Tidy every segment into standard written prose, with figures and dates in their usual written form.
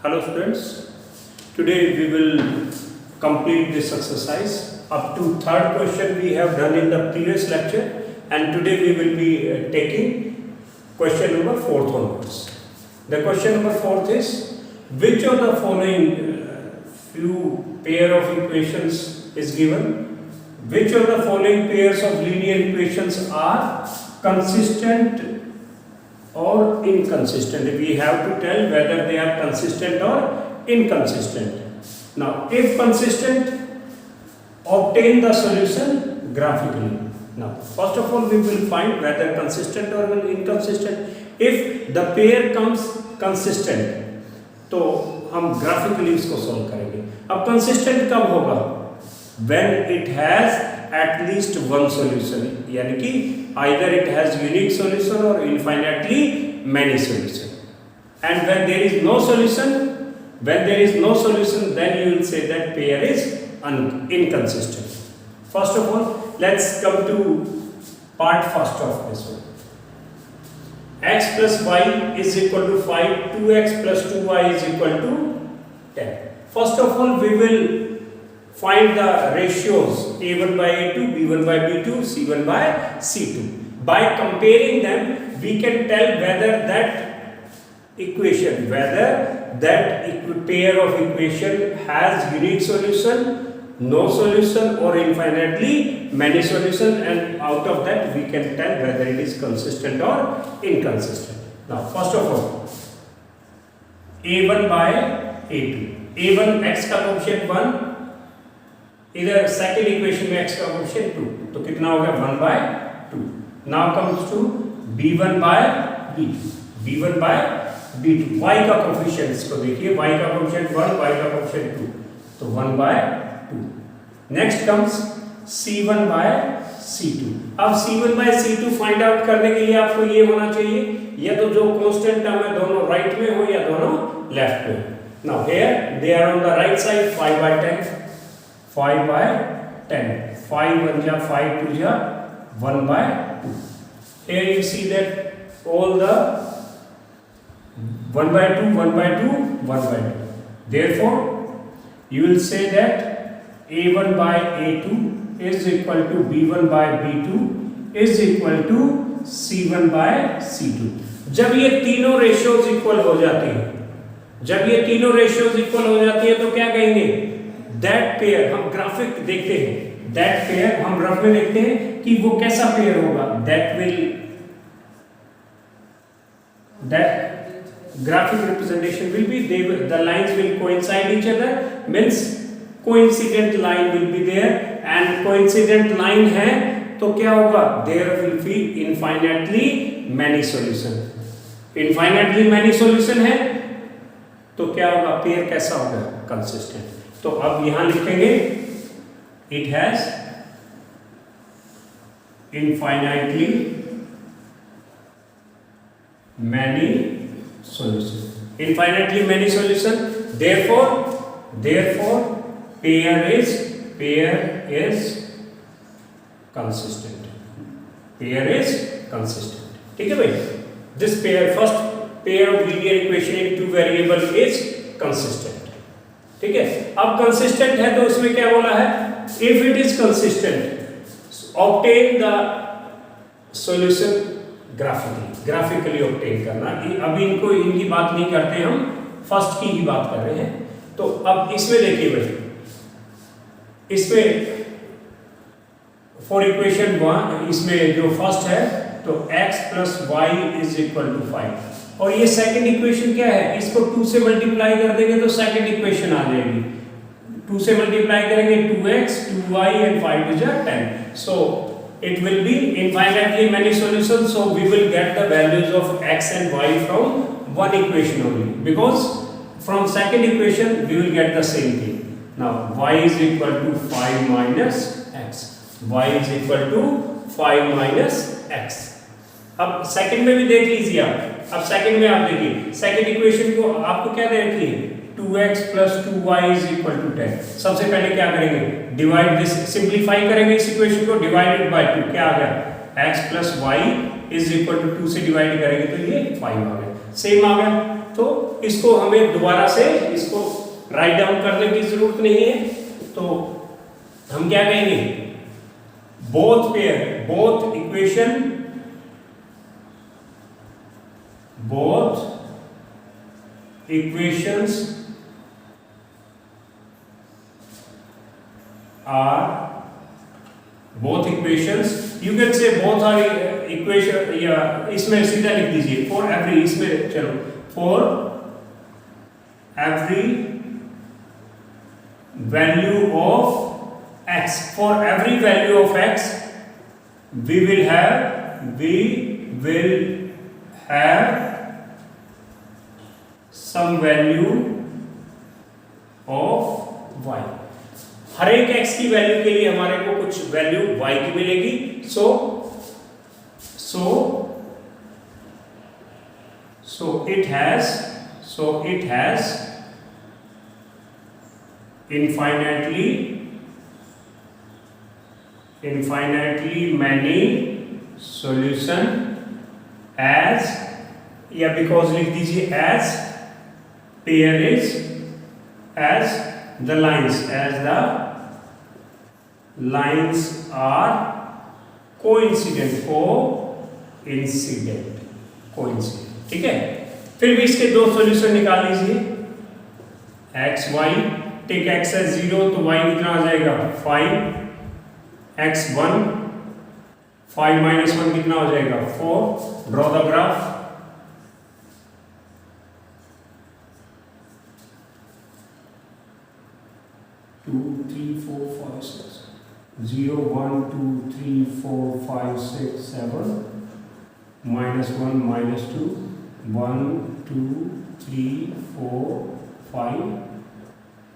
Hello students, today we will complete this exercise. Up to third question we have done in the previous lecture, and today we will be taking question number 4th onwards. The question number 4th is, which of the following few pair of equations is given? Which of the following pairs of linear equations are consistent or inconsistent? We have to tell whether they are consistent or inconsistent. Now, if consistent, obtain the solution graphically. Now, first of all, we will find whether consistent or inconsistent. If the pair comes consistent, तो हम graphically इसको solve करेंगे. अब consistent कब होगा? When it has at least one solution, यानी कि either it has unique solution or infinitely many solution. And when there is no solution, then you will say that pair is inconsistent. First of all, let's come to part first of this one. X plus y is equal to 5, 2x plus 2y is equal to 10. First of all, we will find the ratios a1 by a2, b1 by b2, c1 by c2. By comparing them, we can tell whether that equation, whether that pair of equation has unique solution, no solution, or infinitely many solution, and out of that we can tell whether it is consistent or inconsistent. Now, first of all, a1 by a2. a1 x का coefficient 1, इधर second equation में x का coefficient 2, तो कितना हो गया 1 by 2. Now comes to b1 by b2. b1 by b2. y का coefficients को देखिए, y का कोएफिशिएंट 1, y का कोएफिशिएंट 2, तो 1 by 2. Next comes c1 by c2. अब c1 by c2 find out करने के लिए आपको ये होना चाहिए, या तो जो कांस्टेंट टर्म है दोनों राइट में हो या दोनों लेफ्ट में. Now here they are on the right side. 5 by 10, 5 by 10, 5 1 ja 5 2 ja 1 by 2. Here you see that all the 1 by 2, 1 by 2, 1 by 2. Therefore, you will say that a1 by a2 is equal to b1 by b2 is equal to c1 by c2. जब ये तीनों ratios equal हो जाती हैं, तो क्या कहेंगे? That pair, हम ग्राफिक देखते हैं, दैट पेयर हम रफ में देखते हैं कि वो कैसा पेयर होगा. That graphic representation will be, the lines will coincide each other, means coincident line will be there, and coincident line है तो क्या होगा? There will be infinitely many solution. Infinitely many solution है तो क्या होगा? पेयर कैसा होगा? Consistent. तो अब यहां लिखेंगे it has infinitely many solution. Infinitely many solution. Therefore pair is consistent. Pair is consistent. ठीक है भाई? This pair, first pair of linear equation in two variable is consistent. ठीक है? अब consistent है तो उसमें क्या बोला है? If it is consistent, obtain the solution graphically obtain करना. अभी इनकी बात नहीं करते, हम फर्स्ट की ही बात कर रहे हैं. तो अब इसमें देखिए भाई, इसमें फॉर इक्वेशन 1, इसमें जो फर्स्ट है तो x plus y is equal to 5, और ये सेकंड इक्वेशन क्या है? इसको 2 से मल्टीप्लाई कर देंगे तो सेकंड इक्वेशन आ जाएगी. 2 से मल्टीप्लाई करेंगे 2x 2y and 5 to 10. So it will be infinitely many solutions, so we will get the values of x and y from one equation only, because from second equation we will get the same thing. Now y is equal to 5 minus x. y is equal to 5 minus x. अब second में भी देख लीजिए आप. अब second में आप देखिए, सेकंड इक्वेशन को आपको क्या दे रखी है? 2x plus 2y is equal to 10. सबसे पहले क्या करेंगे? डिवाइड दिस, सिंप्लीफाई करेंगे इस इक्वेशन को. डिवाइडेड बाय 2 क्या आ गया? x plus y is equal to 2 से डिवाइड करेंगे तो ये 5 आ गया. सेम आ गया. तो इसको हमें दोबारा से इसको राइट डाउन करने की जरूरत नहीं है। तो हम क्या कहेंगे, both pair, both equations are both equations, you can say both are equation, या इसमें सीधा लिख दीजिए for every, इसमें चलो for every value of x, for every value of x we will have some value of y, हर एक x की value के लिए हमारे को कुछ वैल्यू y की मिलेगी। So it has infinitely many solution as, या बिकॉज लिख दीजिए as pair is, as the lines are coincident, ठीक है। फिर भी इसके दो सॉल्यूशन निकाल लीजिए, x y, take x as 0 तो y कितना आ जाएगा 5, x 1, 5 minus 1 कितना हो जाएगा 4, draw the graph, two, 3, 4, 5, 6, 0, 1, 2, 3, 4, 5, 6, 7, minus 1, minus 2, 1, 2, 3, 4, 5,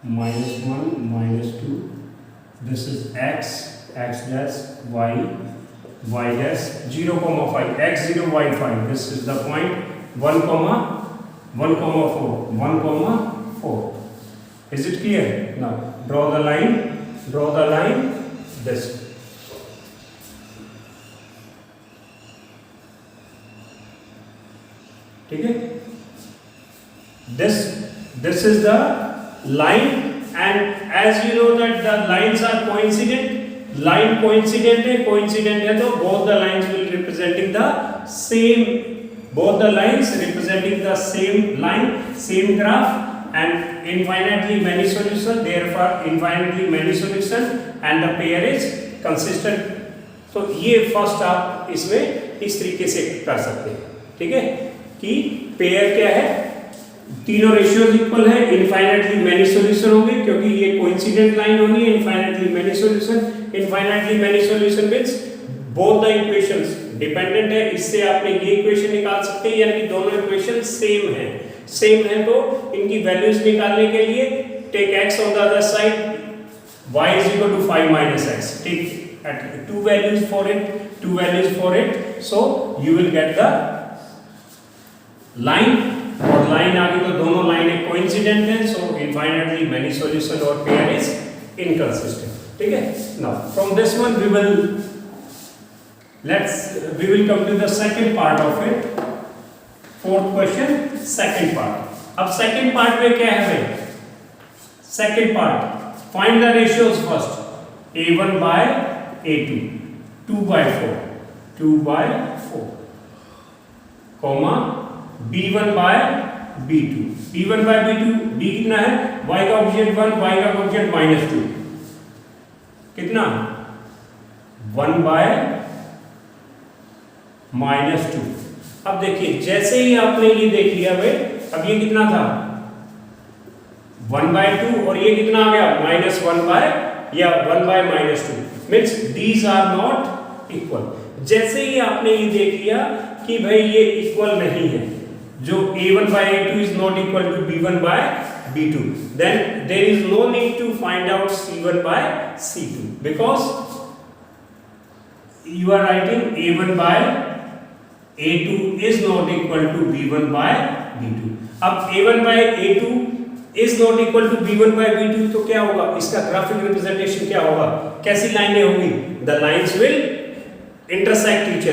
minus 1, minus 2, this is x dash, y dash, 0, 5, x 0, y 5, this is the point, 1, 4, is it clear? Now draw the line this, ठीक है। This is the line, and as you know that the lines are coincident, line coincident है तो both the lines will representing the same, both the lines representing the same line, same graph, and infinitely many solution, therefore infinitely many solution and the pair is consistent। तो ये first आप इसमें इस तरीके से कर सकते हैं, ठीक है, कि पेयर क्या है, तीनों रेशियोज इक्वल है, इनफाइनाइटली मैनी सॉल्यूशन होंगे क्योंकि ये कोइंसिडेंट लाइन होनी है, infinitely many solution means both the equations dependent है, इससे आपने ये इक्वेशन निकाल सकते हैं, यानी कि दोनों इक्वेशन सेम है तो इनकी वैल्यूज निकालने के लिए take x on the other side, y is equal to 5 minus x, take at two values for it, so you will get the line, और लाइन आ गई तो दोनों लाइनें कोइंसिडेंट हैं, सो इनफाइनाइटली मैनी सॉल्यूशन और पेयर इज इनकंसिस्टेंट, ठीक है। Now from this one we will come to the second part of it, fourth question second part. अब सेकंड पार्ट में क्या है भाई, second part find the ratios first, a1 by a2, 2 by 4 comma b1 by b2, b कितना है, y का coefficient 1, y का coefficient -2, कितना 1 by -2। अब देखिए जैसे ही आपने ये देख लिया भाई, अब ये कितना था 1/2 और ये कितना आ गया -1 by या 1 by -2, means these are not equal. जैसे ही आपने ये देख लिया कि भाई ये इक्वल नहीं है, जो a1 by a2 is not equal to b1 by b2, then there is no need to find out c1 by c2 because you are writing a1 by a2 is not equal to b1 by b2। अब a1 by a2 is not equal to b1 by b2 तो क्या होगा, इसका graphic representation क्या होगा, कैसी लाइनें होंगी, the lines will intersect each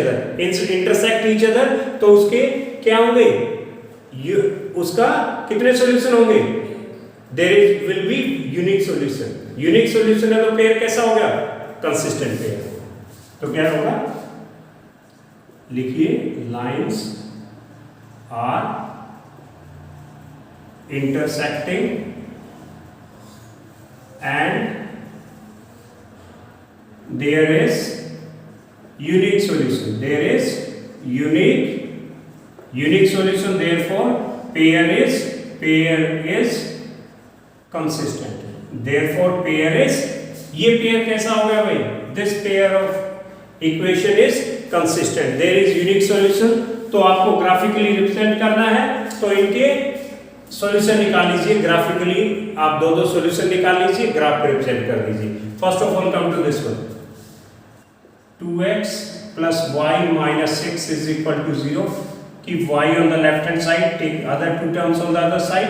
other, तो उसके क्या होंगे उसका कितने सॉल्यूशन होंगे? There will be unique solution. Unique solution है तो पेयर कैसा हो गया? Consistent pair. तो क्या होगा? लिखिए lines are intersecting and there is unique solution. There is unique solution. Therefore, pair is consistent. Therefore, pair is, ये pair कैसा हो गया भाई? This pair of equation is consistent. There is unique solution. तो आपको graphically represent करना है, तो इनके solution निकाल लीजिए graphically. आप दो solution निकाल लीजिए, graph पे represent कर दीजिए. First of all, come to this one. 2x plus y minus 6 is equal to 0. Keep y on the left hand side, take other two terms on the other side.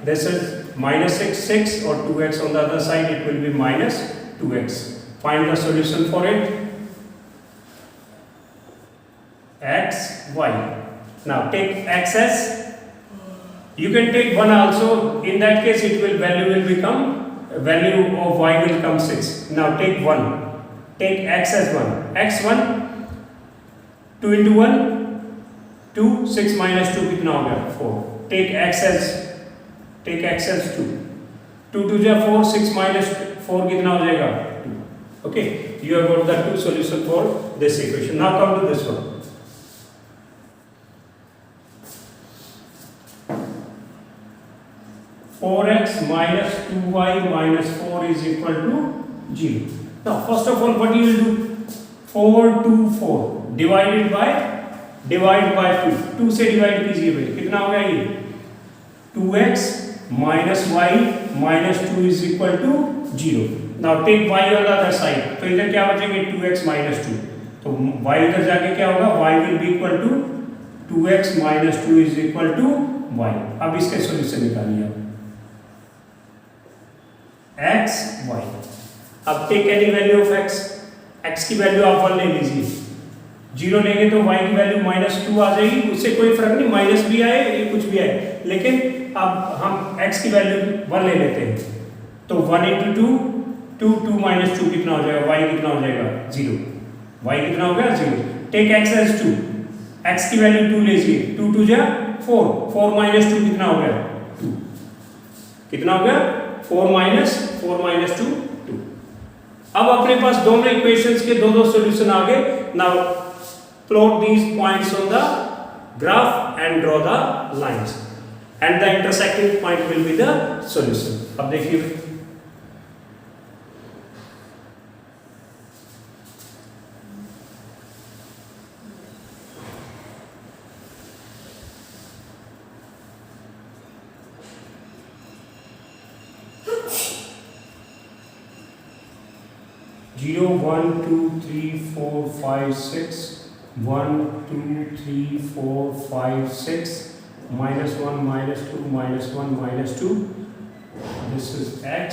This is minus 6 or 2x on the other side, it will be minus 2x. Find the solution for it. X, y. Now take x as, you can take 1 also, in that case value will become, value of y will come 6. Now take 1. Take x as 1. x1, 2 into 1, 2, 6 minus 2 कितना हो गया? 4. Take x as 2. 2 to 4, 6 minus 4 कितना हो जाएगा? 2. Okay, you have got the two solution for this equation. Now come to this one. 4x minus 2y minus 4 is equal to 0. Now first of all what you will do? 4 to 4 divide by 2. 2 से divide कीजिए भाई, कितना हो गया ये? 2x minus y minus 2 is equal to 0. Now take y on the other side. तो इधर क्या बचेंगे? 2x minus 2. तो y इधर जाके क्या होगा? y will be equal to 2x minus 2 is equal to y. अब इसके सॉल्यूशन निकालिए आप. x y. अब take any value of x. x की वैल्यू आप 1 ले लीजिए. 0 लेंगे तो y की वैल्यू -2 आ जाएगी. उससे कोई फर्क नहीं, माइनस भी आए या कुछ भी आए, लेकिन अब हम x की वैल्यू 1 ले लेते हैं. तो 1 into 2 2 minus 2 कितना हो जाएगा? y कितना हो जाएगा? 0. y कितना हो गया? 0. Take x as 2. x की वैल्यू 2 लीजिए. 2 2 जा 4. 4 minus 2 कितना हो गया? 2. कितना हो गया? 4 minus 2 2. अब अपने पास दोनों इक्वेशंस के दो सॉल्यूशन आ गए. Now plot these points on the graph and draw the lines, and the intersecting point will be the solution. अब देखिए 0 1 2 3 4 5 6 1 2 3 4 5 6 -1 -2 -1 -2. This is x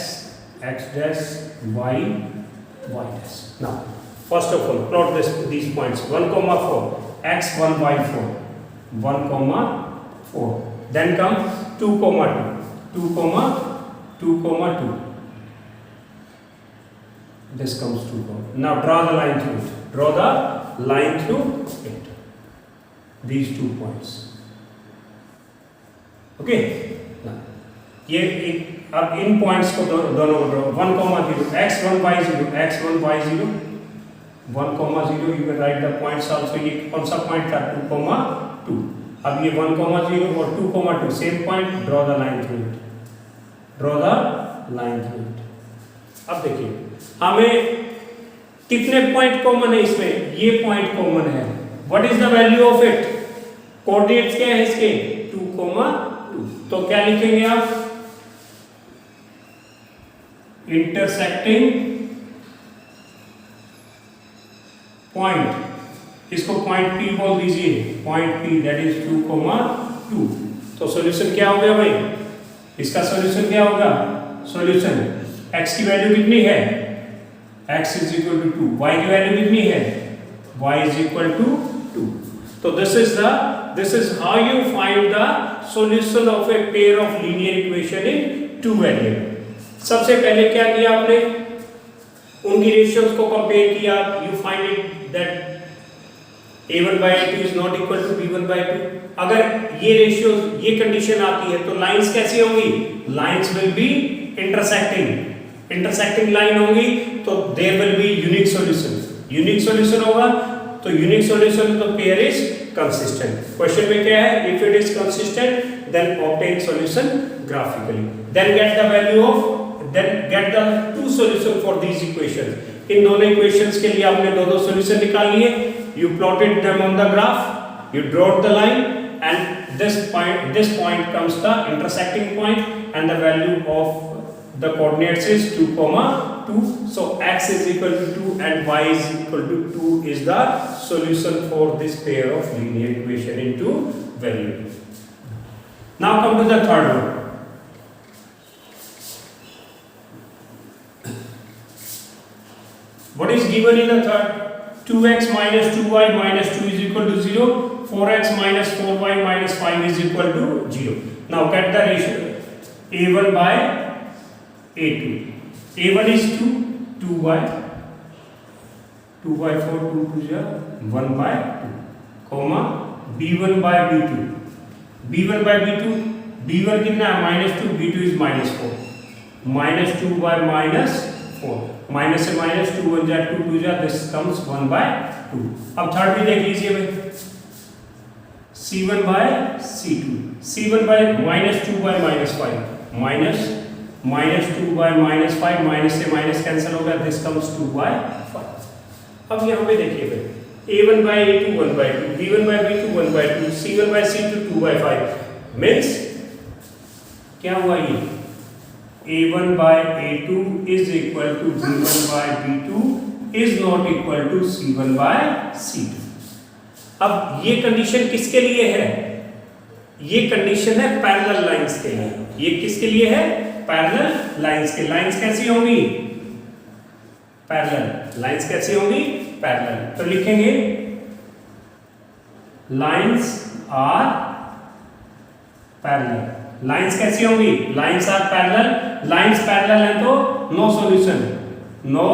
dash y dash. Now first of all plot these points. 1 comma 4 x 1 y 4 1 comma 4. Then come 2 comma 2 2 comma 2 comma 2. This comes 2 comma. Now draw the line through it. Draw the line through it. These 2 points. Okay. Now ये एक अब इन points को दोनों को draw. 1 comma 0 x 1 y 0 x 1 y 0 1 comma 0. You can write the points also. ये कौन सा point था? 2 comma 2. अब ये 1 comma 0 और 2 comma 2 same point. Draw the line through it. Draw the line through it. अब देखिए हमें कितने पॉइंट कॉमन है इसमें? ये पॉइंट कॉमन है. What is the value of it? Coordinates क्या है इसके? 2 comma 2. तो क्या लिखेंगे आप? Intersecting point. इसको पॉइंट P बोल दीजिए. Point P that is 2 comma 2. तो सॉल्यूशन क्या हो गया भाई? इसका सॉल्यूशन क्या होगा? सॉल्यूशन x की वैल्यू कितनी है? x is equal to 2. y की वैल्यू कितनी है? y is equal to 2. तो this is how you find the solution of a pair of linear equation in two variable. सबसे पहले क्या किया आपने, उनकी रेशियोज को कंपेयर किया. You find it that a1 by a2 is not equal to b1 by 2. अगर ये रेशियोज, ये कंडीशन आती है तो लाइंस कैसी होंगी, lines will be intersecting line होंगी, तो there will be unique solution. Unique solution होगा तो यूनिक सॉल्यूशन तो पेयर इज कंसिस्टेंट. क्वेश्चन में क्या है, if it is consistent then obtain solution graphically, then get the value of, then get the two solution for these equations. इन दोनों equations के लिए आपने दो सॉल्यूशन निकाल लिए. You plotted them on the graph, you drawed the line, and this point comes the intersecting point, and the value of the coordinates is 2, 2. So x is equal to 2 and y is equal to 2 is the solution for this pair of linear equation in two variables. Now come to the third one. What is given in the third? 2x minus 2y minus 2 is equal to 0. 4x minus 4y minus 5 is equal to 0. Now get the ratio a1 by a2. a1 is 2, 2y, 2 by 4, 2 to 0, 1 by 2, comma b1 by b2. b1 by b2, b1 कितना है minus 2, b2 is minus 4. minus 2 by minus 4. Minus से minus 2 1 जा 2 2 जा, this comes 1 by 2. अब third भी देख लीजिए भाई, c1 by c2. c1 by minus 2 by minus 5, minus 2 by minus 5, minus से माइनस कैंसिल हो गया, दिस कम्स 2 by 5. अब यहाँ पे देखिए भाई, a1 by a2 1 by 2, b1 by b2 1 by 2, c1 by c2 2 by 5. Means क्या हुआ, ये a1 by a2 is equal to b1 by b2 is not equal to c1 by c2. अब ये कंडीशन किसके लिए है, ये कंडीशन है पैरेलल लाइंस के लिए. ये किसके लिए है, पैरेलल लाइंस के. लाइंस कैसी होंगी, पैरेलल. लाइंस कैसी होंगी, पैरेलल. तो लिखेंगे लाइंस आर पैरेलल. लाइंस कैसी होंगी, lines are parallel. Lines parallel है तो no solution, no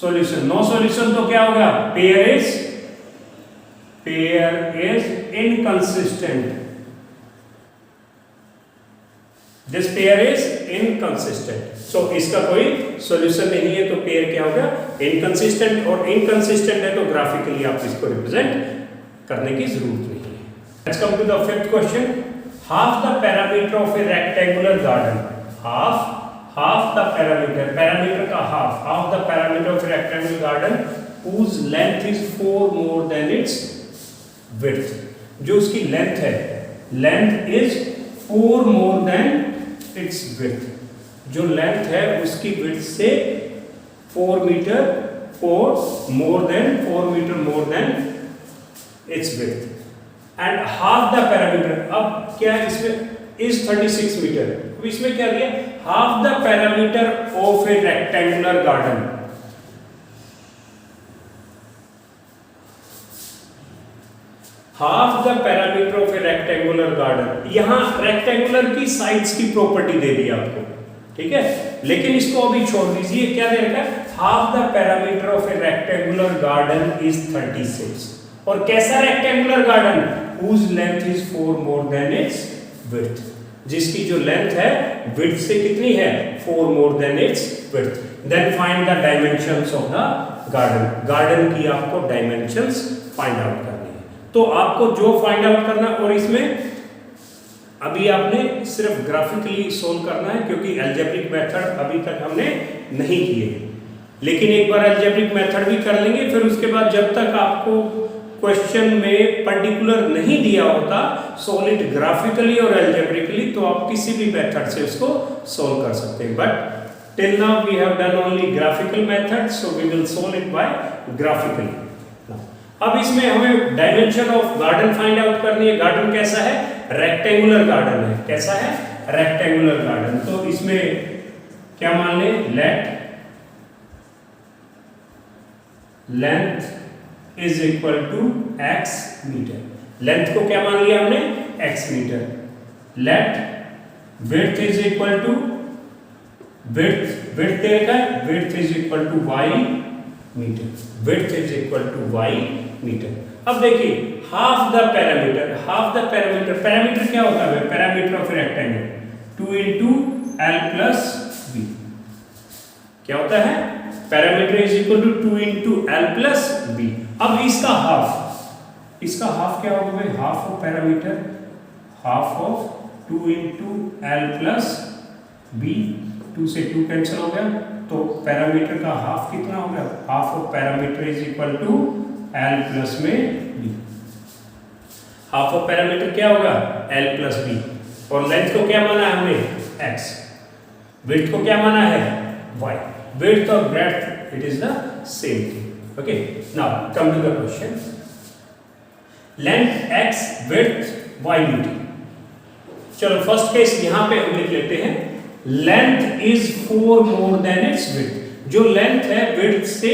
solution. No solution तो क्या होगा, pair is inconsistent. This pair is inconsistent. So इसका कोई सॉल्यूशन नहीं है, तो पेयर क्या होगा, इनकंसिस्टेंट. और इनकंसिस्टेंट है तो ग्राफिकली आप इसको रिप्रेजेंट करने की जरूरत नहीं है. Let's come to the fifth question. Half the parameter of a rectangular garden. Half the parameter. Parameter का half the parameter of a rectangular garden whose length is 4 more than its width. जो उसकी length है, length is 4 more than its width. जो length है उसकी width से 4 meter more than its width. And half the parameter. अब क्या है इसमें इज 36 मीटर. अब इसमें क्या दिया, half the parameter of A rectangular garden. Half the parameter of A rectangular garden. यहां रेक्टेंगुलर की साइड्स की प्रॉपर्टी दे दी आपको, ठीक है, लेकिन इसको अभी छोड़ दीजिए. क्या दे रखा है, half the parameter of A rectangular garden is 36. और कैसा rectangular garden, whose length is 4 more than its width. जिसकी जो लेंथ है width से कितनी है, 4 more than its width. Then find the dimensions of the garden. Garden की आपको डायमेंशंस फाइंड आउट करनी है. तो आपको जो फाइंड आउट करना, और इसमें अभी आपने सिर्फ ग्राफिकली सोल्व करना है, क्योंकि अलजेब्रिक मेथड अभी तक हमने नहीं किए. लेकिन एक बार अलजेब्रिक मेथड भी कर लेंगे, फिर उसके बाद जब तक आपको क्वेश्चन में पर्टिकुलर नहीं दिया होता, सॉल्व इट ग्राफिकली और अलजेब्रिकली, तो आप किसी भी मेथड से उसको सोल्व कर सकते हैं. But till now we have done only graphical method, so we will solve it by graphically. अब इसमें हमें dimension of garden find out करनी है. गार्डन कैसा है, रेक्टेंगुलर गार्डन है. कैसा है, रेक्टेंगुलर गार्डन. तो इसमें क्या मान लें, let length is equal to x meter. Length को क्या मान लिया हमने, x metre. Let width is equal to, width दे रखा है, width is equal to y metre, width is equal to y metre. अब देखिए हाफ द पैरामीटर, पैरामीटर क्या होता है, parameter of rectangle 2 into L plus B, क्या होता है, parameter is equal to 2 into L plus B. अब इसका हाफ क्या होगा भाई, half of parameter, half of 2 into L plus B, 2 से 2 कैंसिल हो गया, तो पैरामीटर का हाफ कितना हो गया, half of parameter is equal to L plus में बी। हाफ ऑफ पैरामीटर क्या होगा, एल प्लस बी, और लेंथ को क्या माना है हमने, x, विड्थ को क्या माना है, y, विड्थ और breadth it is the same thing. Okay, now come to the question, length x, width y metre. चलो फर्स्ट केस यहां पे हम लिख लेते हैं, length is 4 more than its width, जो लेंथ है विड्थ से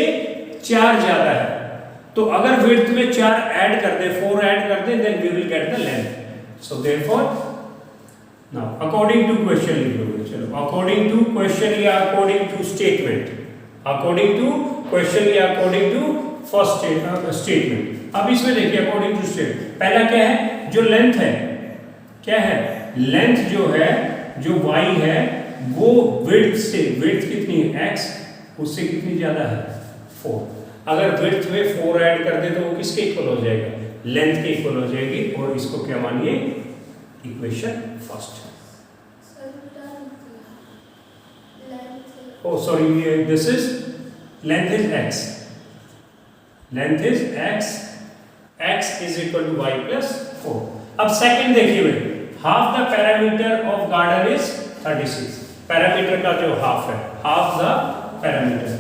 4 ज्यादा है, तो अगर विड्थ में 4 ऐड कर दे, 4 ऐड कर दे, then we will get the length. So therefore now according to question लिख लो, चलो अकॉर्डिंग टू क्वेश्चन या according to statement, according to question या अकॉर्डिंग टू फर्स्ट स्टेटमेंट। अब इसमें देखिए अकॉर्डिंग टू स्टेटमेंट, पहला क्या है, जो लेंथ है, क्या है, लेंथ जो है, जो y है वो विड्थ से, विड्थ कितनी है x, उससे कितनी ज्यादा है 4, अगर विड्थ में 4 ऐड कर दे तो वो किसके इक्वल हो जाएगा, लेंथ के इक्वल हो जाएगी, और इसको क्या मानिए, equation first. oh sorry, this is length is x, length is x is equal to y plus 4। अब सेकंड देखिए भाई, half the parameter of garden is 36, parameter का जो हाफ है, half the parameter,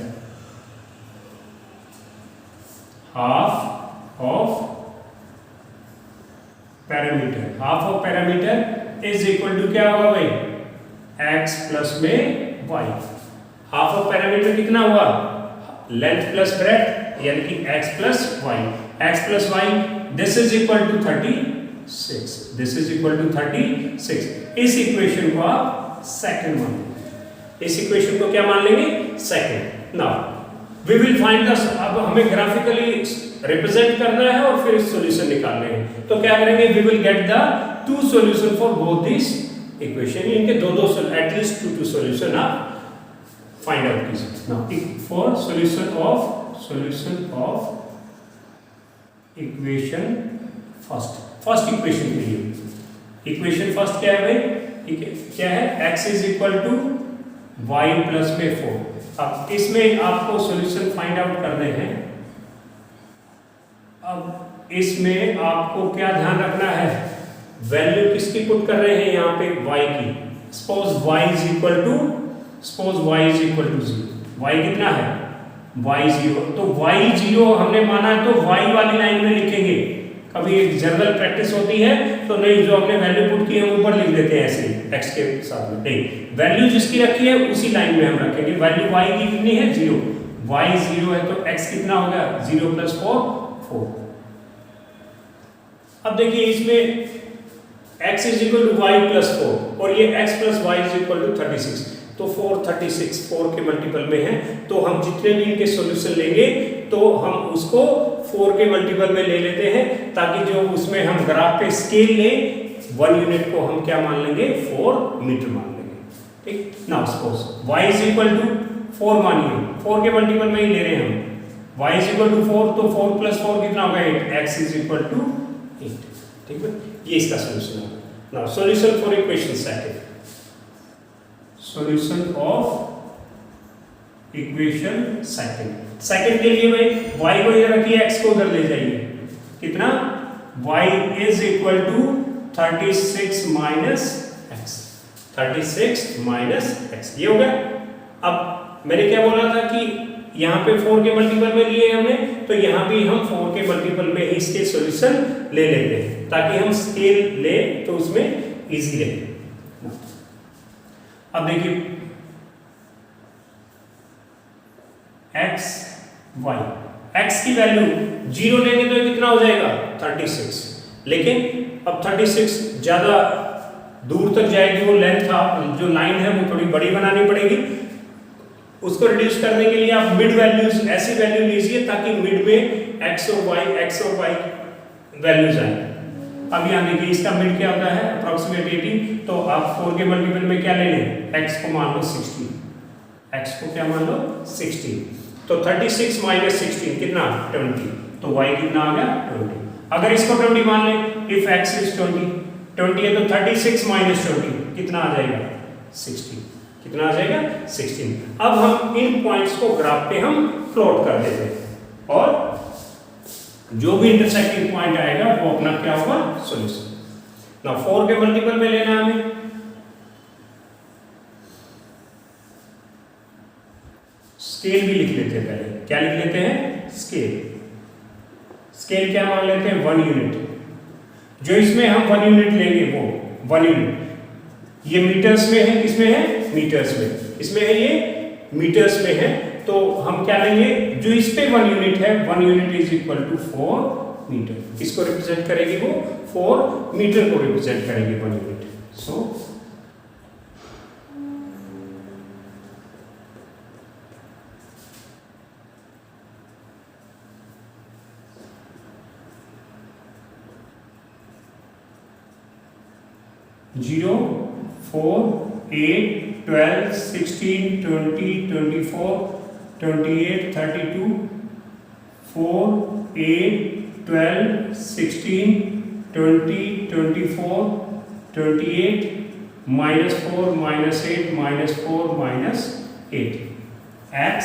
half of parameter, half of parameter is equal to क्या होगा भाई, x प्लस में y। हाफ ऑफ पैरामीटर कितना हुआ, लेंथ प्लस ब्रेड्थ, यानी कि x plus y, this is equal to 36, this is equal to 36। इस equation को आप सेकंड मान लेंगे, इस इक्वेशन को क्या मान लेंगे, second. Now we will find the, अब हमें ग्राफिकली रिप्रेजेंट करना है और फिर सॉल्यूशन निकालने हैं, तो क्या करेंगे, we will get the 2 solution for both this equation, इनके दो एटलीस्ट 2 सॉल्यूशन आप फाइंड आउट कीजिए। Now for solution of equation first equation के लिए, इक्वेशन फर्स्ट क्या है भाई, ठीक है, क्या है, x is equal to y plus में 4। अब इसमें आपको सॉल्यूशन फाइंड आउट करने हैं। अब इसमें आपको क्या ध्यान रखना है, वैल्यू किसकी पुट कर रहे हैं यहाँ पे, y की। Suppose y is equal to 0, y कितना है, y 0, तो y 0 हमने माना है, तो y वाली लाइन में लिखेंगे। कभी एक जनरल प्रैक्टिस होती है तो नहीं, जो हमने वैल्यू पुट की है ऊपर लिख देते हैं ऐसे x के साथ में, नहीं, वैल्यू जिसकी रखी है उसी लाइन में हम रखेंगे। वैल्यू y की कितनी है, 0, y 0 है तो x कितना हो गया, 0 प्लस 4। अब देखिए इसमें x is equal to y plus 4 और ये x plus y is equal to 36, तो 36 4 के मल्टीपल में है, तो हम जितने भी इनके सॉल्यूशन लेंगे तो हम उसको 4 के मल्टीपल में ले लेते हैं, ताकि जो उसमें हम ग्राफ पे स्केल लें 1 यूनिट को हम क्या मान लेंगे, 4 मीटर मान लेंगे। ठीक, now suppose y is equal to 4 मानिए, 4 के मल्टीपल में ही ले रहे हैं हम, y इज इक्वल टू 4, तो 4 प्लस 4 कितना होगा, 8, x इज इक्वल टू 8। ठीक है, ये इसका सॉल्यूशन है। Now solution for equation second, solution of equation second के लिए भाई y को इधर रखिए, x को उधर ले जाइए, कितना, y is equal to 36 minus x, ये हो गया। अब मैंने क्या बोला था कि यहाँ पे 4 के मल्टीपल में लिए हमने, तो यहाँ भी हम 4 के मल्टीपल में ही इसके सॉल्यूशन ले लेते हैं, ताकि हम स्केल ले तो उसमें इजी रहे। अब देखिए x की वैल्यू 0 लेंगे तो कितना हो जाएगा, 36, लेकिन अब 36 ज़्यादा दूर तक जाएगी, वो लेंथ जो लाइन है वो थोड़ी बड़ी बनानी पड़ेगी। उसको रिड्यूस करने के लिए आप मिड वैल्यूज, ऐसी वैल्यू लीजिए ताकि मिड में x और y वैल्यूज आए। अब यहाँ देखिए इसका मिड क्या होता है, अप्रोक्सीमेट 80, तो आप 4 के मल्टीपल में क्या ले लें, x को मान लो 60, x को क्या मान लो 60, तो 36 माइनस 16 कितना 20, तो y कितना आ गया 20। अगर इसको 20 मान लें, इफ x इज 20 है तो 36 माइनस 20 कितना आ जाएगा 60, कितना आ जाएगा 16। अब हम इन पॉइंट्स को ग्राफ पे हम प्लॉट कर देते हैं और जो भी इंटरसेक्टिंग पॉइंट आएगा वो अपना क्या होगा सॉल्यूशन। ना 4 के मल्टीपल में लेना हमें, स्केल भी लिख लेते हैं पहले, क्या लिख लेते हैं स्केल। स्केल क्या मान लेते हैं 1 यूनिट, जो इसमें हम 1 यूनिट लेंगे वो 1 यूनिट, ये मीटर्स में है, किसमें है मीटर्स में, इसमें है ये मीटर्स में है, तो हम क्या लेंगे जो इस पे 1 यूनिट है, 1 unit is equal to 4 metre, किसको रिप्रेजेंट करेगी वो 4 मीटर को रिप्रेजेंट करेगी 1 unit. So zero 4 8 12 16 20 24 28 32 4 8 12 16 20 24 28 minus 4 minus 8 minus 4 minus 8 x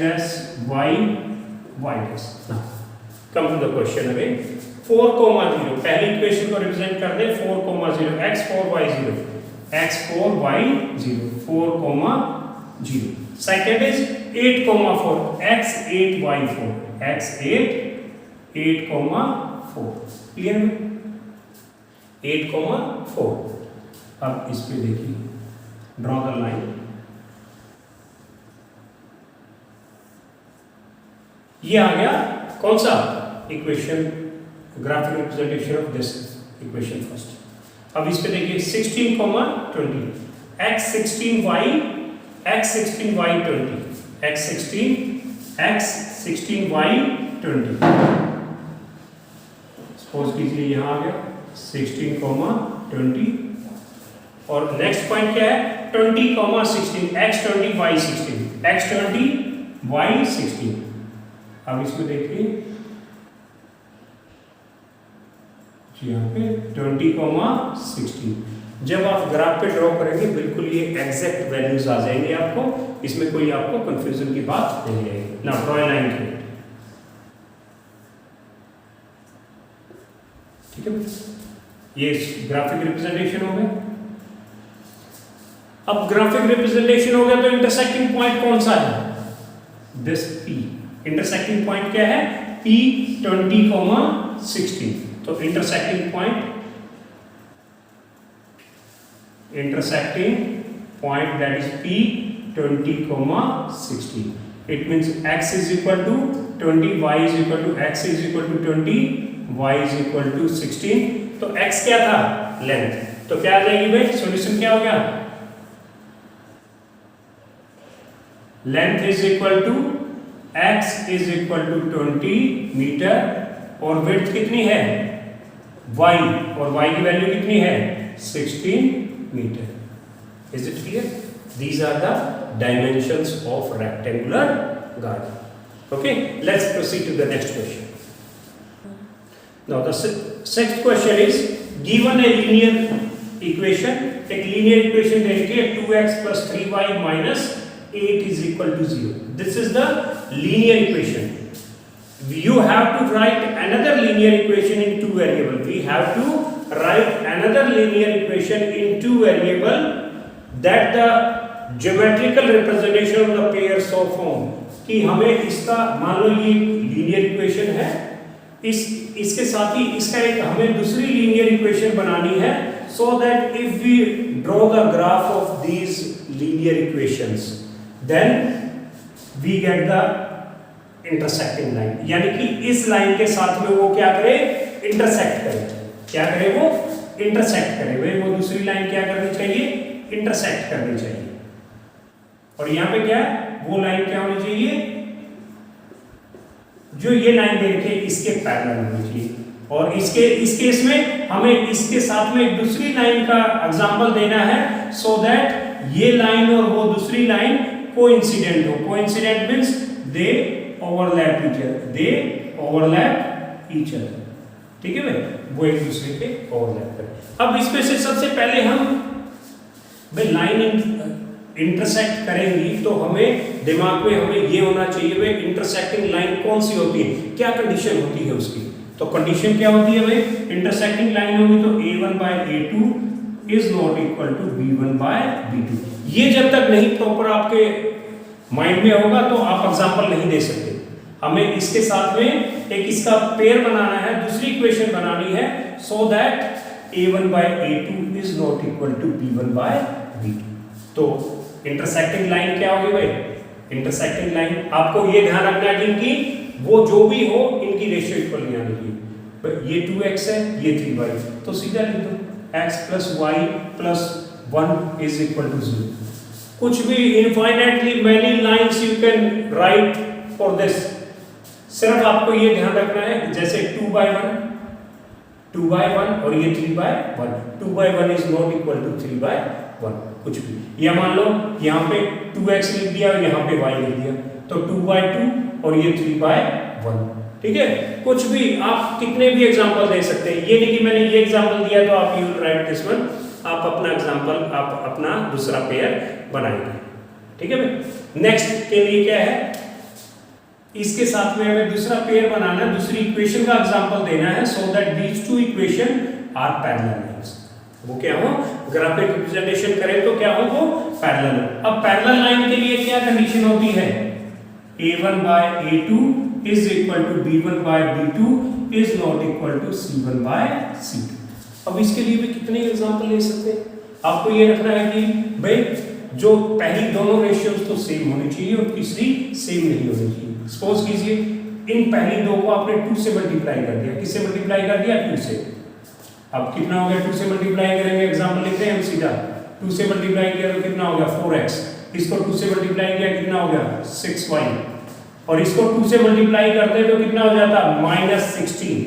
dash y dash। now come to the question again। 4,0 पहली इक्वेशन को रिप्रेजेंट कर दे 4,0 x 4 y 0 x 4 y 0 4,0। Second is 8,4 x 8 y 4 x 8,4 clear है 8,4। अब इस पे देखिए ड्रॉ द लाइन, ये आ गया कौन सा equation, graphic representation of this equation first. अब इस पे देखिए 16,20 x 16y 20 x 16y 20। Suppose कीजिए यहाँ आ गया 16,20 और नेक्स्ट पॉइंट क्या है 20,16 x 20 y 16 x 20 y 16। अब इसमें देखिए यहाँ पे 20,16, जब आप ग्राफ पे ड्रॉ करेंगे बिल्कुल ये एग्जैक्ट वैल्यूज आ जाएंगे आपको, इसमें कोई आपको कंफ्यूजन की बात नहीं आएगी। ना ड्रॉ लाइन के ठीक है, ये ग्राफिक रिप्रेजेंटेशन हो गया। अब ग्राफिक रिप्रेजेंटेशन हो गया तो इंटरसेक्टिंग पॉइंट कौन सा है, दिस P। इंटरसेक्टिंग पॉइंट क्या है P 20,16, तो intersecting point that is P 20,16, it means x is equal to 20 y is equal to x is equal to 20 y is equal to 16। तो x क्या था length, तो क्या आ जाएगी भाई सॉल्यूशन क्या हो गया, length is equal to x is equal to 20 metre और विड्थ कितनी है y, और y की वैल्यू कितनी है 16 metre. Is it clear? These are the dimensions of rectangular garden. Okay, let's proceed to the next question. Now the sixth question is given a linear equation, एक linear equation दे रखी है 2x plus 3y minus 8 is equal to 0. This is the linear equation. You have to write another linear equation in two variable. We have to write another linear equation in two variable that the geometrical representation of the pairs so form। कि हमें इसका मान लो ये linear equation है, इसके साथ ही इसका एक हमें दूसरी linear equation बनानी है, so that if we draw the graph of these linear equations then we get the intersecting line, यानी कि इस लाइन के साथ में वो क्या करे इंटरसेक्ट करे। क्या करे वो? इंटरसेक्ट करे। भाई वो दूसरी लाइन क्या करनी चाहिए? इंटरसेक्ट करनी चाहिए। और यहाँ पे क्या है? वो लाइन क्या होनी चाहिए? जो ये लाइन दे रखी है इसके पैरेलल होनी चाहिए। और इस केस में हमें इसके साथ में एक दूसरी लाइन का एग्जांपल देना है, सो दैट ये लाइन और वो दूसरी लाइन कोइंसिडेंट हो। Coincident means they overlap each other. ठीक है भाई, वो एक दूसरे के ओवरलैप करें। अब इसमें से सबसे पहले हम भाई लाइन इंटरसेक्ट करेंगी तो हमें दिमाग में हमें ये होना चाहिए भाई इंटरसेक्टिंग लाइन कौन सी होती है, क्या कंडीशन होती है उसकी। तो कंडीशन क्या होती है भाई? इंटरसेक्टिंग लाइन होगी तो a1 by a2 is not equal to b1 by b2। ये जब तक नहीं प्रॉपर आपके माइंड में होगा तो आप एग्जांपल नहीं दे सकते। हमें इसके साथ में एक इसका पेयर बनाना है, दूसरी इक्वेशन बनानी है, so that a1 by a2 is not equal to b1 by b2। तो इंटरसेक्टिंग लाइन क्या होगी भाई? इंटरसेक्टिंग लाइन आपको ये ध्यान रखना है कि इनकी वो जो भी हो इनकी रेशियो इक्वल नहीं आनी चाहिए। ये 2x है, ये 3y, तो सीधा लिख दो x plus y plus 1 is equal to 0। कुछ भी infinitely many lines you can write for this। सिर्फ आपको ये ध्यान रखना है जैसे 2/1 और ये 3/1, 2/1 is not equal to 3/1। कुछ भी या मान लो यहाँ पे 2x लिख दिया और यहाँ पे y लिख दिया, तो 2/2 और ये 3/1। ठीक है, कुछ भी आप कितने भी एग्जांपल दे सकते हैं। ये नहीं कि मैंने ये एग्जांपल दिया तो आप यू राइट दिस वन, आप अपना एग्जांपल आप अपना दूसरा पेयर बनाएंगे। ठीक है भाई, नेक्स्ट के लिए क्या है? इसके साथ में हमें दूसरा पेयर बनाना है, दूसरी इक्वेशन का एग्जांपल देना है, so that these two equation are parallel lines. वो क्या हो? ग्राफिक रिप्रेजेंटेशन करें तो क्या हो? वो पैरेलल। अब पैरेलल लाइन के लिए क्या कंडीशन होती है? a1 by a2 is equal to b1 by b2 is not equal to c1 by c2। अब इसके लिए भी कितने एग्जांपल ले सकते हैं? आपको ये रखना है कि भाई जो पहली दोनों रेशियोज तो सेम होनी चाहिए और तीसरी सेम नहीं होनी चाहिए। सपोज कीजिए इन पहली दो को आपने 2 से मल्टीप्लाई कर दिया। किससे मल्टीप्लाई कर दिया? 2 से। अब कितना हो गया? 2 से मल्टीप्लाई करेंगे, एग्जांपल लिखते हैं हम सीधा। 2 से मल्टीप्लाई किया तो कितना हो गया? 4x। इसको 2 से मल्टीप्लाई किया कितना हो गया? 6y। और इसको 2 से मल्टीप्लाई करते तो कितना हो जाता? -16।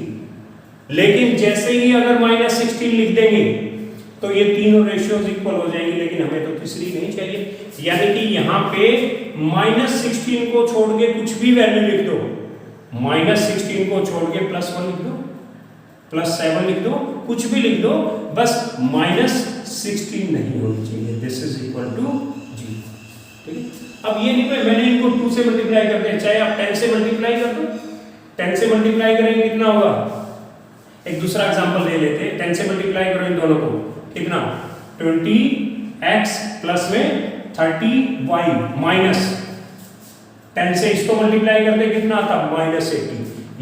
लेकिन जैसे ही अगर -16 लिख देंगे तो ये तीनों रेशियोज इक्वल हो जाएंगे, लेकिन हमें तो तीसरी नहीं चाहिए। यानी कि यहाँ पे -16 को छोड़ के कुछ भी वैल्यू लिख दो, -16 को छोड़ के +1 लिख दो, +7 लिख दो, कुछ भी लिख दो, बस -16 नहीं होनी चाहिए। This is equal to 0। ठीक है, अब ये नहीं भाई मैंने इनको 2 से मल्टीप्लाई कर दिया, चाहे आप 10 से मल्टीप्लाई कर दो। 10 से मल्टीप्लाई करेंगे कितना होगा? एक दूसरा एग्जांपल ले लेते हैं। 10 से मल्टीप्लाई करो इन दोनों को, कितना? 20x प्लस में 30y माइनस 10 से इसको मल्टीप्लाई करते कितना आता? -80।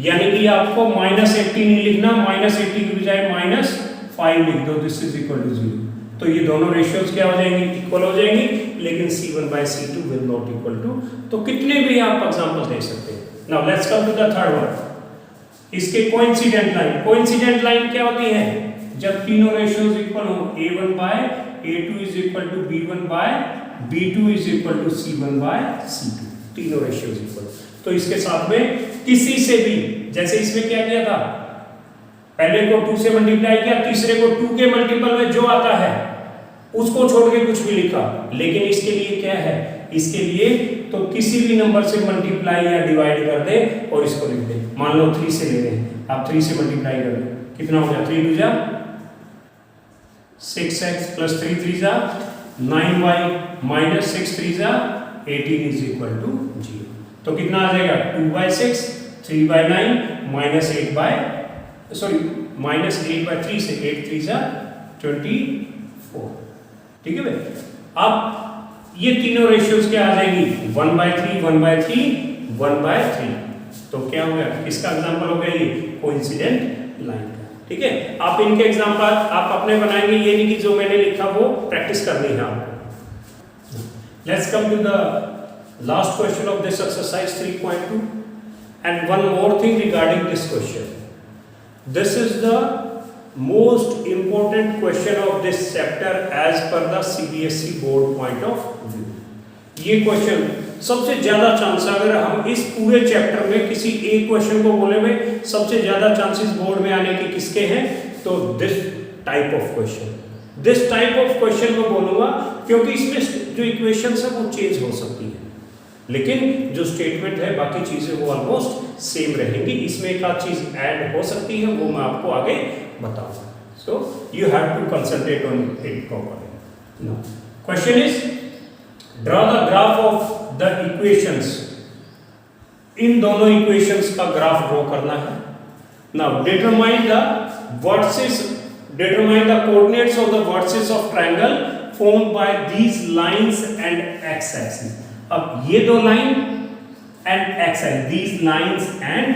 यानी कि आपको -80 नहीं लिखना, -80 की बजाय -5 लिख दो। This is equal to 0। तो ये दोनों रेशियोज क्या हो जाएंगी? इक्वल हो जाएंगी, लेकिन c1 by c2 will not equal to. तो कितने भी आप एग्जांपल दे सकते हैं। Now let's come to the third one. इसके कोइंसिडेंट लाइन। कोइंसिडेंट लाइन क्या होती है? जब तीनों रेशियोज इक्वल हो, a1 by a2 is equal to b1 by b2 is equal to c1 by c2। तीनों रेशियोज इक्वल। तो इसके साथ में किसी से भी, जैसे इसमें क्या किया था, पहले को 2 से मल्टीप्लाई किया, तीसरे को 2 के मल्टीपल में जो आता है उसको छोड़ के कुछ भी लिखा। लेकिन इसके लिए क्या है? इसके लिए तो किसी भी नंबर से मल्टीप्लाई या डिवाइड कर दे और इसको लिख दे। मान लो 3 से ले रहे हैं, आप 3 से मल्टीप्लाई कर दे, कितना हो गया? 3 2 जा 6x प्लस 3 3 जा 9y माइनस 6 3 जा 18 इज इक्वल टू 0। तो कितना आ जाएगा? 2/6 3/9 -8/3 से 8 3 जा 24। ठीक है भाई, अब ये तीनों रेशियोज क्या आ जाएगी? 1/3 1/3 1/3। तो क्या हो गया? किसका एग्जांपल हो गया? ये कोइंसिडेंट लाइन का। ठीक है, आप इनके एग्जांपल आप अपने बनाएंगे, ये नहीं कि जो मैंने लिखा वो प्रैक्टिस करनी है आपको। Let's come to the last question of this exercise 3.2 and one more thing regarding this question. This is the most important question of this chapter as per the CBSE board point of view. ये question सबसे ज्यादा chance, अगर हम इस पूरे chapter में किसी एक क्वेश्चन को बोले में सबसे ज्यादा चांसेस बोर्ड में आने के किसके हैं, तो this type of question, this type of question को बोलूंगा क्योंकि इसमें जो इक्वेशंस है वो चेंज हो सकती है, लेकिन जो स्टेटमेंट है बाकी चीजें वो ऑलमोस्ट सेम रहेंगी। इसमें एक आध चीज ऐड हो सकती है, वो मैं आपको आगे बताऊंगा। So you have to concentrate on it properly. Now question is draw the graph of the equations. इन दोनों इक्वेशंस का ग्राफ ड्रॉ करना है। Now determine the vertices, determine the coordinates of the vertices of triangle formed by these lines and x axis। अब ये दो line and x axis, these lines and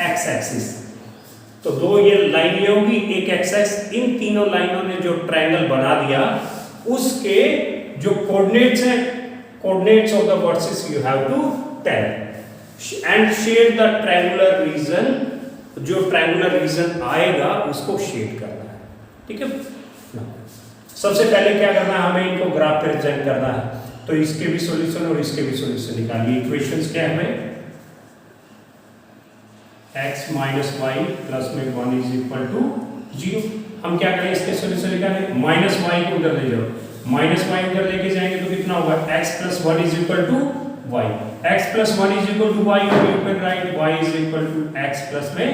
x axis, तो दो ये line ये होगी, एक x axis। इन तीनों लाइनों ने जो ट्रायंगल बना दिया उसके जो कोऑर्डिनेट्स हैं, coordinates of the vertices you have to tell and shade the triangular region. जो ट्रायंगुलर रीजन आएगा उसको शेड करना है, ठीक है। सबसे पहले क्या करना है, हमें इनको ग्राफ पे रिप्रेजेंट करना है, तो इसके भी सॉल्यूशन और इसके भी सॉल्यूशन निकालिए। इक्वेशंस क्या है हमें, x माइनस वाई प्लस में 1 इज इक्वल टू 0। हम क्या करें, इसके सॉल्यूशन निकालें, माइनस वाई को उधर ले जाओ, माइनस वाई उधर लेके जाएंगे तो कितना होगा, x plus 1 is equal to Y, x plus 1 is equal to Y, और you can write y is equal to x plus में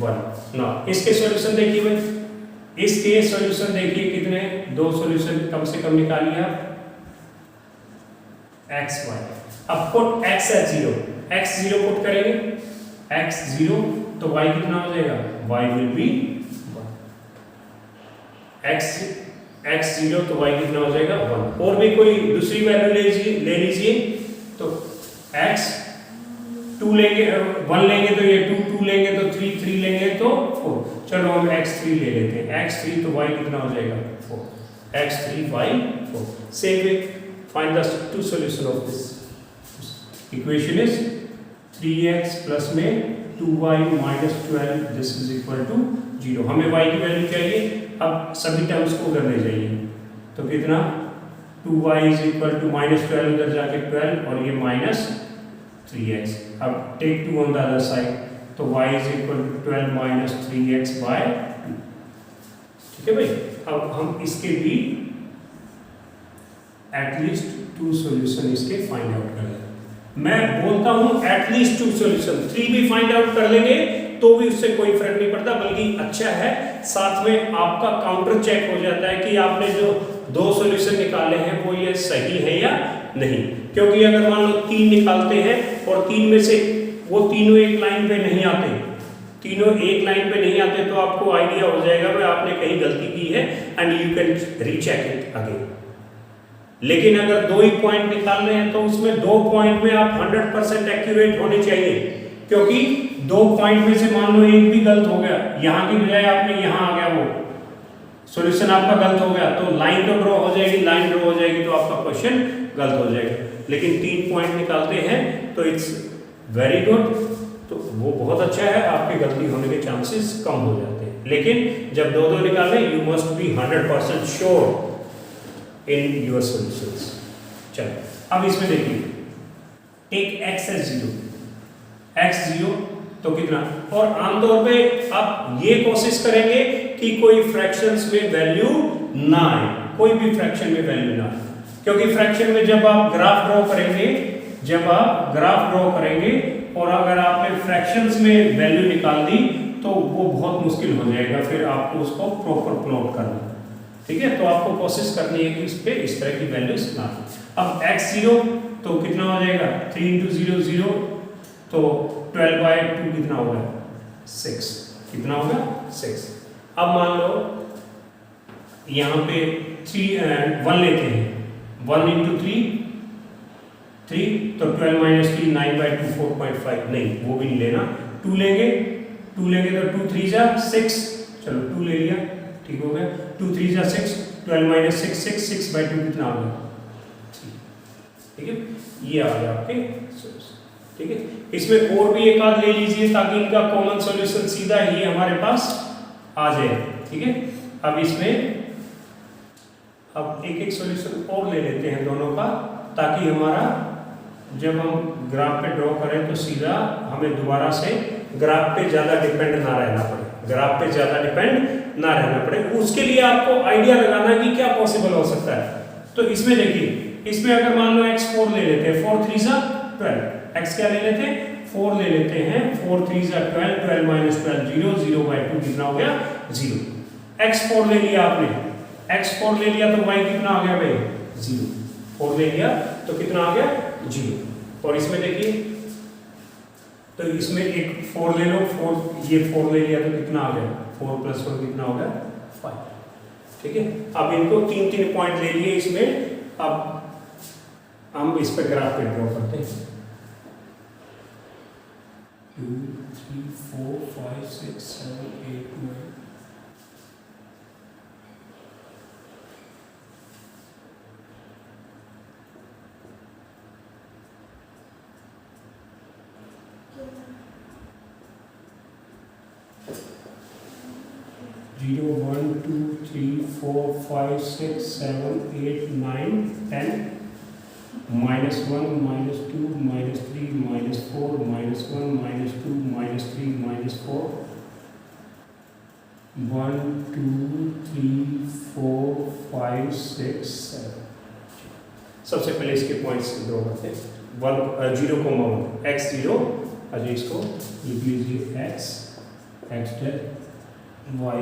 1। ना इसके सॉल्यूशन देखिए भाई, इसके सॉल्यूशन देखिए कितने, दो सॉल्यूशन कम से कम निकालिए आप, x y। अब put x at 0, x 0 put करेंगे, x 0 तो y कितना हो जाएगा, y विल बी 1। x 0 तो y कितना हो जाएगा 1। और भी कोई दूसरी वैल्यू ले लीजिए, तो x 2 लेंगे, 1 लेंगे तो ये 2, 2 लेंगे तो 3, 3 लेंगे तो 4। चलो हम x3 ले लेते हैं, x3 तो y कितना हो जाएगा 4, x3 y 4। Same way find the two solution of this equation is 3x plus में 2y minus 12 this is equal to 0। हमें y की वैल्यू चाहिए, अब सभी टर्म्स को उधर ले जाइए, तो कितना 2y is equal to minus 12, उधर जाके 12 और ये माइनस 3x। अब take 2 on the other side, तो y is equal to 12 minus 3x by 2। ठीक है भाई, अब हम इसके भी एटलीस्ट 2 सॉल्यूशन इसके फाइंड आउट कर लेंगे। मैं बोलता हूं एटलीस्ट 2 सॉल्यूशन, 3 भी फाइंड आउट कर लेंगे तो भी उससे कोई फर्क नहीं पड़ता, बल्कि अच्छा है, साथ में आपका काउंटर चेक हो जाता है कि आपने जो 2 सॉल्यूशन निकाले हैं वो ये सही है या नहीं। क्योंकि अगर मान लो 3 निकालते हैं और 3 में से वो तीनों एक लाइन पे नहीं आते, तीनों एक लाइन पे नहीं आते, तो आपको आइडिया हो जाएगा कि आपने कहीं गलती की है and you can recheck it again. लेकिन अगर 2 ही पॉइंट निकाल रहे हैं तो उसमें 2 पॉइंट में आप 100% एक्यूरेट होने चाहिए, क्योंकि 2 पॉइंट में से मान लो एक भी गलत हो गया, यहाँ की बजाय आपने यहाँ आ गया, वो सॉल्यूशन आपका गलत हो गया, तो लाइन तो ड्रॉ हो जाएगी, लाइन ड्रॉ हो जाएगी तो आपका क्वेश्चन गलत हो जाएगा। लेकिन 3 पॉइंट निकालते हैं तो इट्स वेरी गुड, तो वो बहुत अच्छा है, आपकी गलती होने के चांसेस कम हो जाते हैं। लेकिन जब 2-2 निकालें, you must be 100% sure in your solutions. चलो अब इसमें देखिए, टेक x as 0, x 0 तो कितना, और आमतौर पे आप ये कोशिश करेंगे कि कोई फ्रैक्शंस में वैल्यू ना आए, कोई भी फ्रैक्शन में वैल्यू ना आए, क्योंकि फ्रैक्शन में जब आप ग्राफ ड्रॉ करेंगे, जब आप ग्राफ ड्रॉ करेंगे और अगर आपने फ्रैक्शंस में वैल्यू निकाल दी तो वो बहुत मुश्किल हो जाएगा, फिर आपको उसको प्रॉपर प्लॉट करना। ठीक है, तो आपको कोशिश करनी है कि इस पे इस तरह की वैल्यूज ना। अब x 0 तो कितना हो जाएगा, 3 into 0 0, तो 12/2 कितना होगा 6, कितना होगा 6। अब मान लो यहाँ पे 1 लेते हैं, 1 into 3 3, तो 12 minus 3 9/2 4.5, नहीं वो भी नहीं लेना, 2 लेंगे, 2 लेंगे तो 2 3 जा 6, चलो 2 ले लिया, ठीक हो गया, 2 3 जा 6, 12 minus 6 6 6/2 कितना आ गया 3। ठीक है, ये आ गया आपके सॉल्यूशन। ठीक है, इसमें और भी एक आध ले लीजिए ताकि इनका कॉमन सॉल्यूशन सीधा ही हमारे पास आ जाए। ठीक है, अब इसमें अब एक एक सॉल्यूशन और ले लेते हैं दोनों का, ताकि हमारा जब हम ग्राफ पे ड्रॉ करें तो सीधा हमें दोबारा से ग्राफ पे ज़्यादा डिपेंड ना रहना पड़े, ग्राफ पे ज़्यादा डिपेंड ना रहना पड़े। उसके लिए आपको आइडिया लगाना है कि क्या पॉसिबल हो सकता है। तो इसमें देखिए, इसमें अगर मान लो x4 ले लेते हैं, 4 3 जा 12, x क्या ले लेते हैं 4 ले लेते हैं, 4 3 जा 12, 12 माइनस 12 0, 0/2 कितना हो गया 0। x4 ले लिया आपने, x4 ले लिया तो y कितना आ गया भाई 0, 4 ले लिया तो कितना आ गया 0। और इसमें देखिए, तो इसमें एक 4 ले लो, 4 ये 4 ले लिया तो कितना आ गया 4 + 1 कितना हो गया 5। ठीक है, अब इनको 3 पॉइंट ले लिए इसमें। अब हम इस पर ग्राफ पे ड्रॉ करते हैं। 2 3 4 5 6 7 8 9 0 1 2 3 4 5 6 7 8 9 10 -1 -2 -3 -4 -1 -2 -3 -4 1 2 3 4 5 6 7। सबसे पहले इसके पॉइंट्स ड्रॉ करते हैं। 0,1 x0, अजय इसको लिख लीजिए x y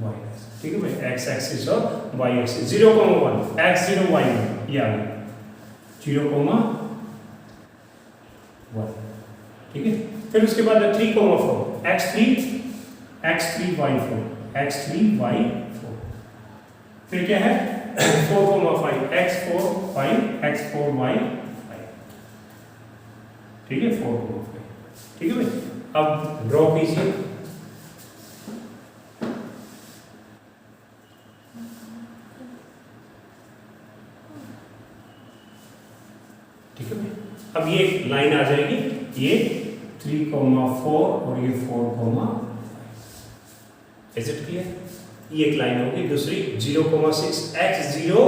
y। ठीक है भाई, x एक्सिस और y एक्सिस। 0,1 x0 y1 ये आ गया 0,1। ठीक है, फिर उसके बाद 3,4 x3 y4 x3 y4। फिर क्या है 4,5 x4 y5। ठीक है 4,5। ठीक है भाई, अब ड्रॉ कीजिए। ठीक है, अब ये लाइन आ जाएगी, ये 3,4 और ये 4,5। Is it clear? ये एक लाइन होगी। दूसरी 0,6 x0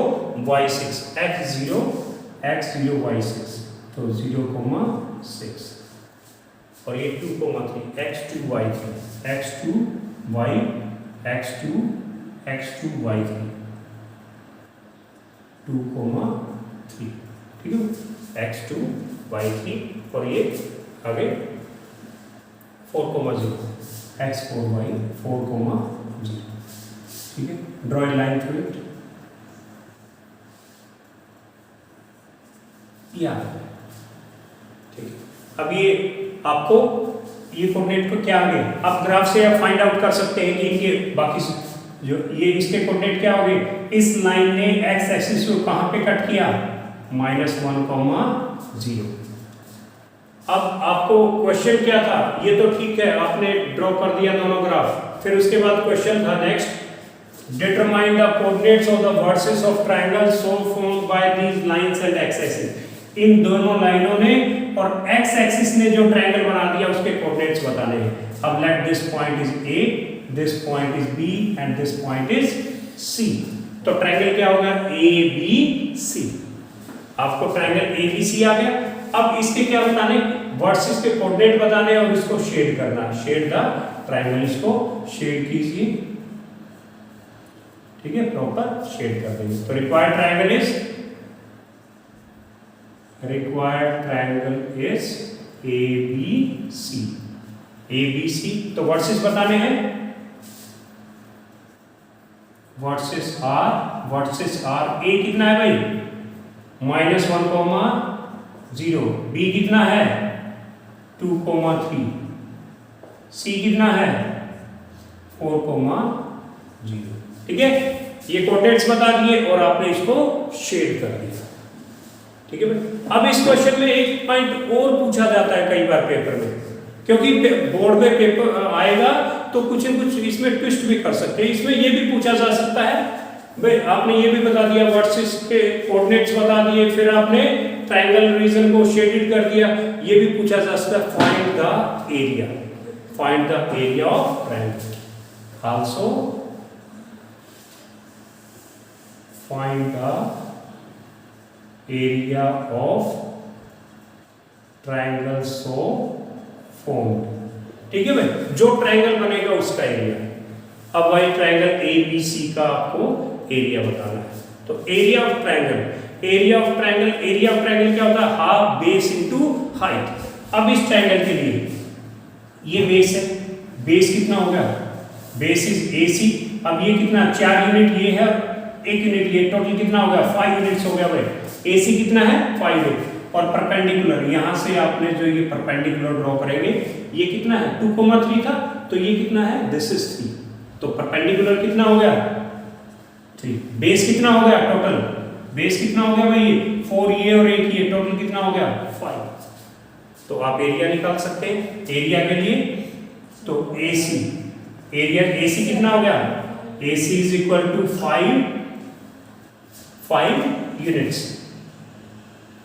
y6 x0 y6, तो 0,6। और ये 2,3 x2 y3 x2 y3 2,3। ठीक है, x2 y3 और ये आगे 4,0 x4 y 4,0। ठीक है, draw a line through it. या ठीक है, अब ये आपको ये कोऑर्डिनेट को क्या आगे, आप ग्राफ से आप फाइंड आउट कर सकते हैं कि इनके बाकी जो ये इसके कोऑर्डिनेट क्या होंगे। इस लाइन ने x एक्सिस को कहां पे कट किया -1,0। अब आपको क्वेश्चन क्या था, ये तो ठीक है आपने ड्रॉ कर दिया दोनों ग्राफ। फिर उसके बाद क्वेश्चन था next, determine the coordinates of the vertices of triangle so formed by these lines and x axis. इन दोनों लाइनों ने और x एक्सिस ने जो ट्रायंगल बना दिया उसके कोऑर्डिनेट्स बताने हैं। अब let this point is A, this point is B and this point is C। तो ट्रायंगल क्या होगा ABC। आपको ट्रायंगल ABC आ गया। अब इसके क्या बताने, वर्सेस के कोऑर्डिनेट बताने और इसको शेड करना। शेड द ट्रायंगल, इसको शेड कीजिए। ठीक है, प्रॉपर शेड कर देंगे। तो रिक्वायर्ड ट्रायंगल इज ABC। तो वर्सेस बताने हैं, वर्सेस आर A कितना है भाई -1,0, B कितना है 2,3, C कितना है 4,0। ठीक है, ये कोऑर्डिनेट्स बता दिए और आपने इसको शेड कर दिया। ठीक है भाई, अब इस क्वेश्चन में एक पॉइंट और पूछा जाता है कई बार पेपर में, क्योंकि बोर्ड में पेपर आएगा तो कुछ न कुछ इसमें ट्विस्ट भी कर सकते हैं। इसमें ये भी पूछा जा सकता है भाई, आपने ये भी बता दिया, वर्सेस के कोऑर्डिनेट्स बता दिए, फिर आपने ट्रायंगल रीजन को शेडेड कर दिया। ये भी पूछा जा सकता है, find the area of triangle. also find the area of triangle so formed। ठीक है भाई, जो ट्रायंगल बनेगा उसका एरिया। अब भाई ट्रायंगल ए बी सी का आपको एरिया बताना है। तो एरिया ऑफ ट्रायंगल क्या होता है? Half base into height. अब इस ट्रायंगल के लिए ये बेस है, बेस कितना होगा? Base is AC। अब ये कितना? 4 यूनिट ये है, 1 यूनिट ये, टोटल कितना हो गया? 5 यूनिट्स हो गया भाई। AC कितना है? 5 यूनिट। और परपेंडिकुलर यहां से आपने जो ये परपेंडिकुलर ड्रॉ करेंगे, ये कितना है? 2,3 था, तो ये कितना है? This is 3। तो परपेंडिकुलर कितना हो गया? 3। बेस कितना हो गया? टोटल बेस कितना हो गया भाई? 4 ये और 1 ये, टोटल कितना हो गया? 5। तो आप एरिया निकाल सकते हैं एरिया के लिए। तो AC कितना हो गया? AC is equal to 5 units,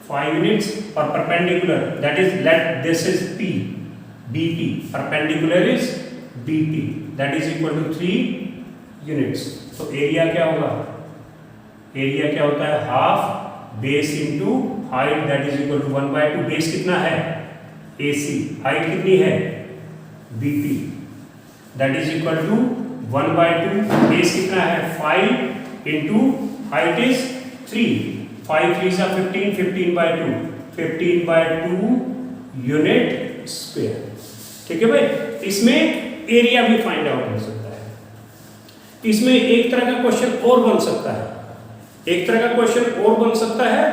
5 units. और perpendicular that is, let this is P, BP, perpendicular is BP, that is equal to 3 units. तो एरिया क्या होगा? एरिया क्या होता है? Half base into height, that is equal to 1/2। Base कितना है? AC। Height कितनी है? BP, that is equal to 1/2। Base कितना है? 5 इंटू हाइट इज 3, 5 3 जा 15, 15/2, 15/2 यूनिट स्क्वायर। ठीक है भाई, इसमें एरिया भी फाइंड आउट हो सकता है। इसमें एक तरह का क्वेश्चन और बन सकता है,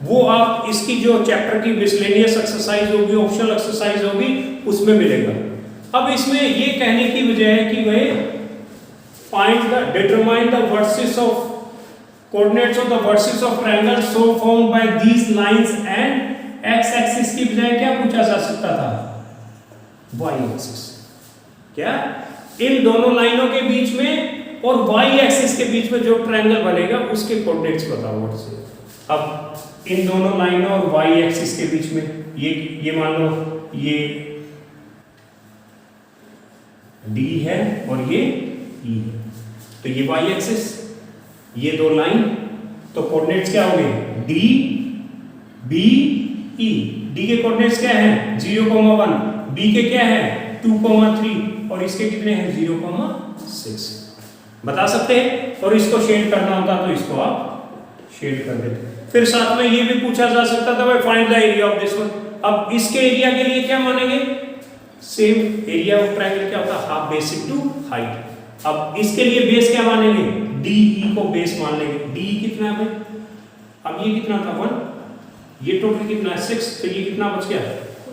वो आप इसकी जो चैप्टर की मिसलेनियस एक्सरसाइज होगी, ऑप्शनल एक्सरसाइज होगी, उसमें मिलेगा। अब इसमें ये कहने की वजह है कि भाई determine the vertices of coordinates of the vertices of triangle so formed by these lines and X axis की बजाय क्या पूछा जा सकता था? Y axis. क्या इन दोनों लाइनों के बीच में और वाई एक्सिस के बीच में जो ट्रायंगल बनेगा उसके कोऑर्डिनेट्स बताओ व्हाट से। अब इन दोनों लाइनों और वाई एक्सिस के बीच में ये मान लो ये D है और ये E है, तो ये वाई एक्सिस, ये दो लाइन, तो कोऑर्डिनेट्स क्या होंगे? D B E। D के कोऑर्डिनेट्स क्या हैं? 0,1, B के क्या है? 2,3 और इसके कितने हैं? 0,6। बता सकते हैं। और इसको शेड करना होता तो इसको आप शेड कर देते। फिर साथ में ये भी पूछा जा सकता था भाई find the area of this one. अब इसके एरिया के लिए क्या मानेंगे? सेम एरिया ऑफ ट्रायंगल क्या होता है? Half base into height. अब इसके लिए बेस क्या मानेंगे? DE को बेस मान लेंगे। DE कितना है भाई? अब ये कितना था? 1, ये टोटल कितना है? 6, तो ये कितना बच गया?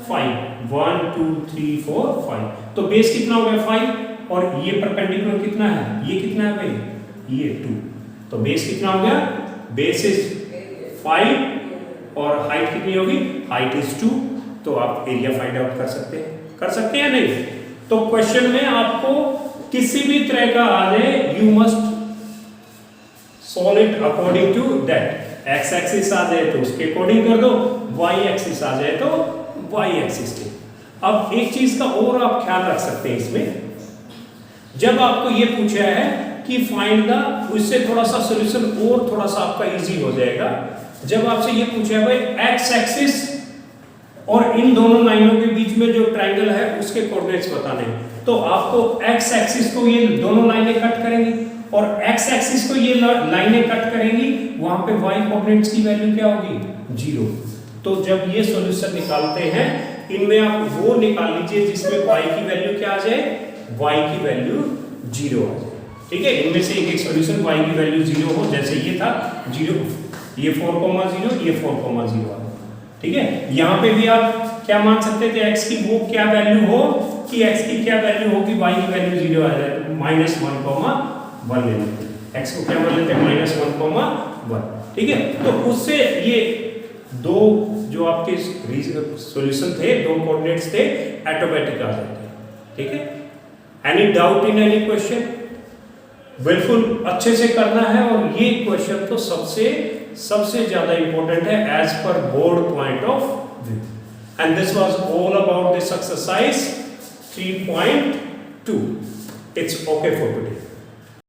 5। 1 2 3 4 5, तो बेस कितना हो गया? 5। और ये परपेंडिकुलर कितना है? ये कितना है भाई? ये 2, तो बेस कितना हो गया? बेस इज 5 और हाइट कितनी होगी? Height is 2। तो आप एरिया फाइंड आउट कर सकते हैं नहीं? तो क्वेश्चन में आपको किसी भी तरह का आ जाए, you must solve it according to that. X axis आ जाए तो उसके अकॉर्डिंग कर दो, वाई एक्सिस आ जाए तो वाई एक्सिस के। अब एक चीज का और आप ख्याल रख सकते हैं इसमें, जब आपको ये पूछा है कि फाइंड द, उससे थोड़ा सा सॉल्यूशन और थोड़ा सा आपका इजी हो जाएगा। जब आपसे ये पूछा है भाई एक्स एक्सिस और इन दोनों लाइनों के बीच में जो ट्रायंगल है उसके कोऑर्डिनेट्स बताने हैं, तो आपको एक्स एक्सिस को ये दोनों लाइनें कट करेंगी और एक्स एक्सिस को ये लाइनें कट करेंगी, वहां पे वाई कोऑर्डिनेट्स की वैल्यू क्या होगी? 0। तो जब ये सॉल्यूशन निकालते हैं, इनमें आप वो निकाल लीजिए जिसमें वाई की वैल्यू क्या आ जाए? वाई की वैल्यू 0 आ जाए। ठीक है, इनमें से एक सॉल्यूशन वाई की वैल्यू 0 हो, जैसे ये था 0, ये 4,0, ये 4,0 आ। ठीक है, यहाँ पे भी आप क्या मान सकते थे? x की वो क्या वैल्यू हो कि x की क्या वैल्यू हो कि y की वैल्यू 0 आ जाए, -1,1 ले लेते हैं। x को क्या मान लेते हैं? -1,1। ठीक है, तो उससे ये दो जो आपके सॉल्यूशन थे, दो कोऑर्डिनेट्स थे, ऑटोमेटिक आ जाते हैं। ठीक है, any doubt in any question? बिल्कुल अच्छे से करना है, और ये क्वेश्चन तो सबसे ज्यादा इंपॉर्टेंट है as per board point of view. And this was all about this exercise 3.2। It's okay for today.